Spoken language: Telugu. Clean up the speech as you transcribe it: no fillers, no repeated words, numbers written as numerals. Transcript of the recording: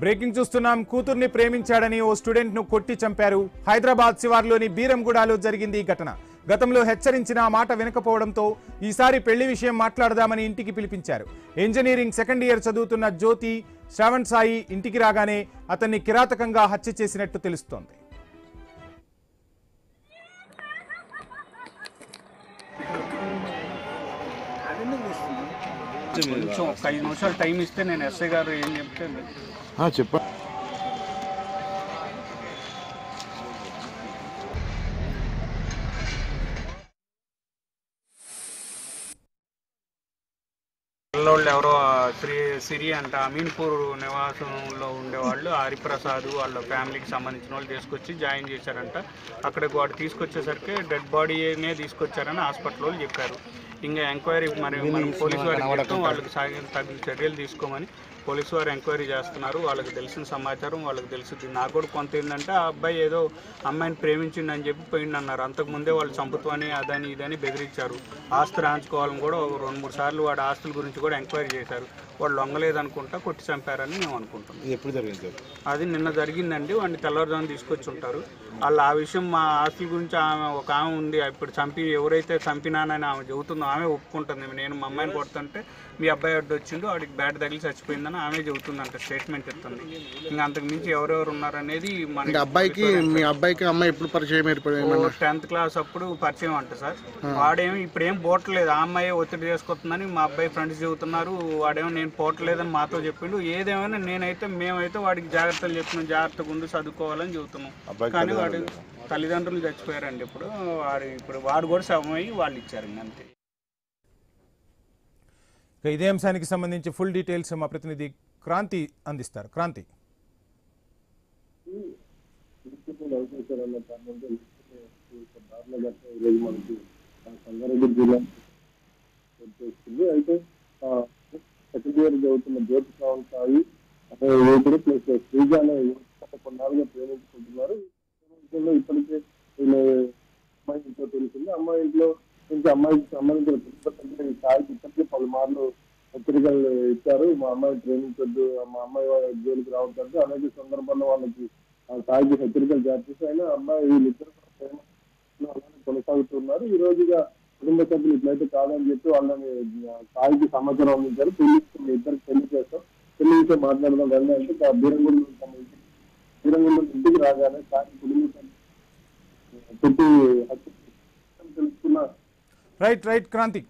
బ్రేకింగ్ చూస్తున్నాం. కూతుర్ని ప్రేమించాడని ఓ స్టూడెంట్ ను కొట్టి చంపారు. హైదరాబాద్ శివార్లోని బీరంగూడలో జరిగింది ఈ ఘటన. గతంలో హెచ్చరించిన మాట వినకపోవడంతో ఈసారి పెళ్లి విషయం మాట్లాడదామని ఇంటికి పిలిపించారు. ఇంజనీరింగ్ సెకండ్ ఇయర్ చదువుతున్న జ్యోతి శ్రావణ్ సాయి ఇంటికి రాగానే అతన్ని కిరాతకంగా హత్య చేసినట్టు తెలుస్తోంది. కొంచెం ఒక 5 నిమిషాలు టైం ఇస్తే నేను ఎస్ఐ గారు ఏం చెప్తే చెప్పండి. పిల్లోళ్ళు ఎవరో సిరి అంట అమీన్పూర్ నివాసంలో ఉండేవాళ్ళు హరిప్రసాద్ వాళ్ళ ఫ్యామిలీకి సంబంధించిన వాళ్ళు తీసుకొచ్చి జాయిన్ చేశారంట. అక్కడికి వాడు తీసుకొచ్చేసరికి డెడ్ బాడీనే తీసుకొచ్చారని హాస్పిటల్ వాళ్ళు చెప్పారు. ఇంకా ఎంక్వైరీ మరి మనం పోలీసు వారికి చెప్తాం, వాళ్ళకి తగిన చర్యలు తీసుకోమని పోలీసు వారు ఎంక్వైరీ చేస్తున్నారు. వాళ్ళకి తెలిసిన సమాచారం వాళ్ళకి తెలుస్తుంది. నాకు కూడా కొంత ఏంటంటే ఆ అబ్బాయి ఏదో అమ్మాయిని ప్రేమించిండని చెప్పి పోయిండు అన్నారు. అంతకుముందే వాళ్ళు చంపుతామని అదని ఇదని బెదిరించారు. ఆస్తి రాంచుకోవాలని కూడా 2-3 సార్లు వాడి ఆస్తుల గురించి కూడా ఎంక్వైరీ చేశారు. వాళ్ళు లొంగలేదనుకుంటా కొట్టి చంపారని మేము అనుకుంటున్నాం. ఎప్పుడు జరిగింది? అది నిన్న జరిగిందండి. వాడిని తెల్లవారుజామున తీసుకొచ్చి ఉంటారు. వాళ్ళు ఆ విషయం మా ఆస్తుల గురించి ఒక ఆమె ఉంది, ఇప్పుడు ఎవరైతే చంపినానని ఆమె చెబుతుందో ఆమె ఒప్పుకుంటుంది. నేను మా అమ్మాయిని కొడుతుంటే మీ అబ్బాయి అడ్డు వచ్చిండు, వాడికి బ్యాట్ తగిలి చచ్చిపోయిందని ఆమె చెబుతుందంట, స్టేట్మెంట్ ఇస్తుంది. ఇంకా అంతకు మించి ఎవరెవరు ఉన్నారనేది మన అబ్బాయికి మీ అబ్బాయికి అమ్మాయి ఎప్పుడు పరిచయం ఏర్పడింది? 10th క్లాస్ అప్పుడు పరిచయం అంట సార్. వాడేమి ఇప్పుడేం పోవట్లేదు, ఆ అమ్మాయి ఒత్తిడి చేసుకొస్తుందని మా అబ్బాయి ఫ్రెండ్స్ చెబుతున్నారు. వాడేమో నేను పోవట్లేదని మాతో చెప్పిండు. ఏదేమైనా మేమైతే వాడికి జాగ్రత్తలు చెప్తున్నాం, జాగ్రత్తగా ఉండి చదువుకోవాలని చెబుతున్నాం. కానీ వాడి తల్లిదండ్రులు చచ్చిపోయారండి. ఇప్పుడు వాడు కూడా శవమై వాళ్ళు ఇచ్చారు. అంతే. ఇదే అంశానికి సంబంధించి ఫుల్ డీటెయిల్స్ మా ప్రతినిధి క్రాంతి అందిస్తారు. క్రాంతి. సంగారెడ్డి జిల్లా అయితే సెకండ్ ఇయర్ చదువుతున్న జ్యోతి శ్రావణ్ సాయి యువకుడు ప్లస్ శ్రీజ అనే కొన్నాళ్ళుగా ప్రేమించుకుంటున్నారు. ఇప్పటికే అమ్మాయి ఇంట్లో తెలిసింది. అమ్మాయి ఇంట్లో నుంచి అమ్మాయికి సంబంధించిన సాయికి ఇప్పటికే పలుమార్లు హెచ్చరికలు ఇచ్చారు. మా అమ్మాయి ప్రేమించొద్దు, మా అమ్మాయి జోలికి రావద్దంటే అనేక సందర్భాల్లో వాళ్ళకి సాయికి హెచ్చరికలు జారీ చేసి అయినా అమ్మాయి వీళ్ళిద్దరు కొనసాగుతున్నారు. ఈ రోజుగా కుటుంబ సభ్యులు ఇట్లయితే కాదని చెప్పి వాళ్ళని సాయికి సమాచారం అందించారు. పెళ్లి ఇద్దరికి పెళ్లి చేస్తాం, పెళ్లి విషయం మాట్లాడదాం రండి అంటే బీరంగూడ ఇంటికి రాగానే సాయి కుటుంబ సభ్యులు పెట్టి తెలుసుకున్న రైట్ క్రాంతి.